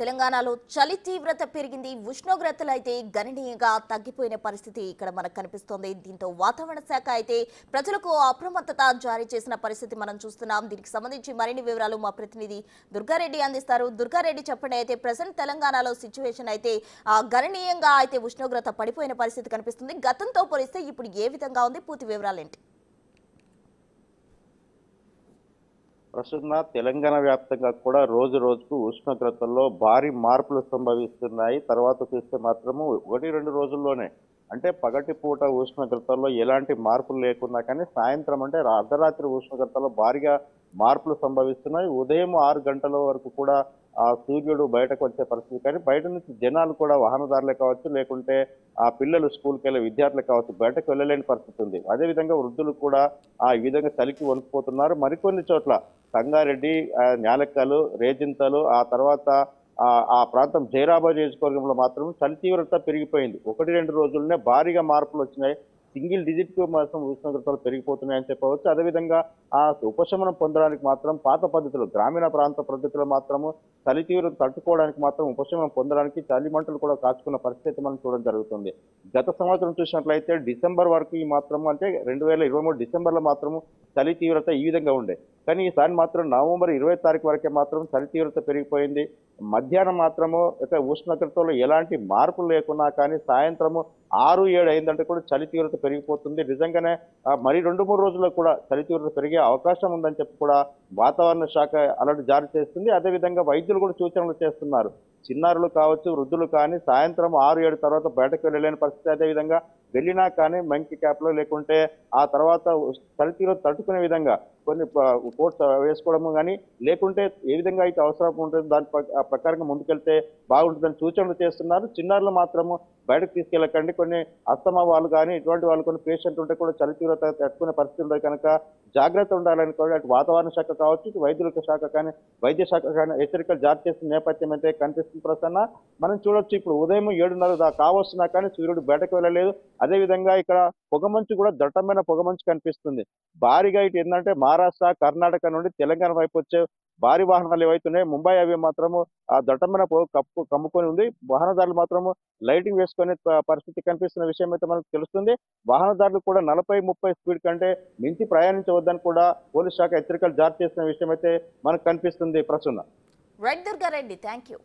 తెలంగాణలో చలి తీవ్రత పెరిగింది. ఉష్ణోగ్రతలు అయితే గణనీయంగా తగ్గిపోయిన పరిస్థితి ఇక్కడ మనకు కనిపిస్తోంది. దీంతో వాతావరణ శాఖ అయితే ప్రజలకు అప్రమత్తత జారీ చేసిన పరిస్థితి మనం చూస్తున్నాం. దీనికి సంబంధించి మరిన్ని వివరాలు మా ప్రతినిధి దుర్గారెడ్డి అందిస్తారు. దుర్గారెడ్డి, చెప్పండి. అయితే ప్రెసెంట్ తెలంగాణలో సిచ్యువేషన్ అయితే గణనీయంగా అయితే ఉష్ణోగ్రత పడిపోయిన పరిస్థితి కనిపిస్తుంది. గతంతో పోలిస్తే ఇప్పుడు ఏ విధంగా ఉంది? పూర్తి వివరాలు ఏంటి? ప్రస్తుతం తెలంగాణ వ్యాప్తంగా కూడా రోజు రోజుకు ఉష్ణోగ్రతల్లో భారీ మార్పులు సంభవిస్తున్నాయి. తర్వాత చూస్తే మాత్రము 1-2 రోజుల్లోనే అంటే పగటి పూట ఉష్ణోగ్రతల్లో ఎలాంటి మార్పులు లేకున్నా కానీ సాయంత్రం అంటే అర్ధరాత్రి ఉష్ణోగ్రతల్లో భారీగా మార్పులు సంభవిస్తున్నాయి. ఉదయం 6 గంటల వరకు కూడా ఆ సూర్యుడు బయటకు వచ్చే పరిస్థితి, కానీ బయట నుంచి జనాలు కూడా వాహనదారులే కావచ్చు, లేకుంటే ఆ పిల్లలు స్కూల్కి వెళ్ళే విద్యార్థులు కావచ్చు, బయటకు వెళ్ళలేని పరిస్థితి ఉంది. అదేవిధంగా వృద్ధులు కూడా ఈ విధంగా చలికి వణికిపోతున్నారు. మరికొన్ని చోట్ల సంగారెడ్డి, న్యాలక్కలు, రేజింతలు, ఆ తర్వాత ఆ ప్రాంతం జైరాబాద్ నియోజకవర్గంలో మాత్రం చలి తీవ్రత పెరిగిపోయింది. 1-2 రోజుల్లోనే భారీగా మార్పులు వచ్చినాయి. సింగిల్ డిజిట్ కు మాత్రం ఉష్ణోగ్రతలు పెరిగిపోతున్నాయని చెప్పవచ్చు. అదేవిధంగా ఆ ఉపశమనం పొందడానికి మాత్రం పాత పద్ధతులు, గ్రామీణ ప్రాంత పద్ధతులు మాత్రము చలి తీవ్రత తట్టుకోవడానికి మాత్రం ఉపశమనం పొందడానికి చలి మంటలు కూడా కాచుకున్న పరిస్థితి మనం చూడడం జరుగుతుంది. గత సంవత్సరం చూసినట్లయితే డిసెంబర్ వరకు ఈ మాత్రము అంటే 2023 డిసెంబర్లో మాత్రము చలి తీవ్రత ఈ విధంగా ఉండే, కానీ ఈసారి మాత్రం నవంబర్ 20 తారీఖు వరకే మాత్రం చలి తీవ్రత పెరిగిపోయింది. మధ్యాహ్నం మాత్రము ఉష్ణోగ్రతలో ఎలాంటి మార్పులు లేకున్నా కానీ సాయంత్రము 6-7 అయిందంటే కూడా చలి తీవ్రత పెరిగిపోతుంది. నిజంగానే మరి 2-3 రోజుల్లో కూడా చలి తీవ్రత పెరిగే అవకాశం ఉందని చెప్పి కూడా వాతావరణ శాఖ అలర్ట్ జారీ చేస్తుంది. అదేవిధంగా వైద్యులు కూడా సూచనలు చేస్తున్నారు. చిన్నారులు కావచ్చు, వృద్ధులు కానీ సాయంత్రం 6-7 తర్వాత బయటకు వెళ్ళలేని పరిస్థితి. అదేవిధంగా వెళ్ళినా కానీ మంకీ క్యాప్లో లేకుంటే ఆ తర్వాత చలి తీవ్రత తట్టుకునే విధంగా కొన్ని కోట్స్ వేసుకోవడము కానీ, లేకుంటే ఏ విధంగా అయితే అవసరం ఉంటుంది దాని ప్రకారంగా ముందుకెళ్తే బాగుంటుందని సూచనలు చేస్తున్నారు. చిన్నారులు మాత్రము బయటకు తీసుకెళ్ళకండి. కొన్ని అస్తమా వాళ్ళు కానీ ఇటువంటి వాళ్ళు కొన్ని పేషెంట్ ఉంటే కూడా చలి తీవ్రత తట్టుకునే పరిస్థితి ఉంటుంది కనుక జాగ్రత్త ఉండాలని కూడా అటు వాతావరణ శాఖ కావచ్చు, ఇటు వైద్యుల శాఖ కానీ, వైద్య శాఖ కానీ హెచ్చరికలు జారీ చేసిన నేపథ్యం అయితే కనిపిస్తుంది. ప్రసన్న, మనం చూడొచ్చు ఇప్పుడు ఉదయం 7:30 దాకా కావస్తున్నా కానీ సూర్యుడు బయటకు వెళ్ళలేదు. అదేవిధంగా ఇక్కడ పొగమంచు కూడా దట్టమైన పొగమంచు కనిపిస్తుంది. భారీగా ఇటు ఏంటంటే మహారాష్ట్ర, కర్ణాటక నుండి తెలంగాణ వైపు వచ్చే భారీ వాహనాలు ఏవైతున్నాయి ముంబై అవి మాత్రము ఆ దట్టమైన పొగ కమ్ముకొని ఉంది. వాహనదారులు మాత్రము లైటింగ్ వేసుకునే పరిస్థితి కనిపిస్తున్న విషయం అయితే మనకు తెలుస్తుంది. వాహనదారులు కూడా 40-30 స్పీడ్ కంటే మించి ప్రయాణించవద్దని కూడా పోలీస్ శాఖ హెచ్చరికలు జారీ చేసిన విషయం అయితే మనకు కనిపిస్తుంది. Prasanna. Right Durga Reddy, thank you.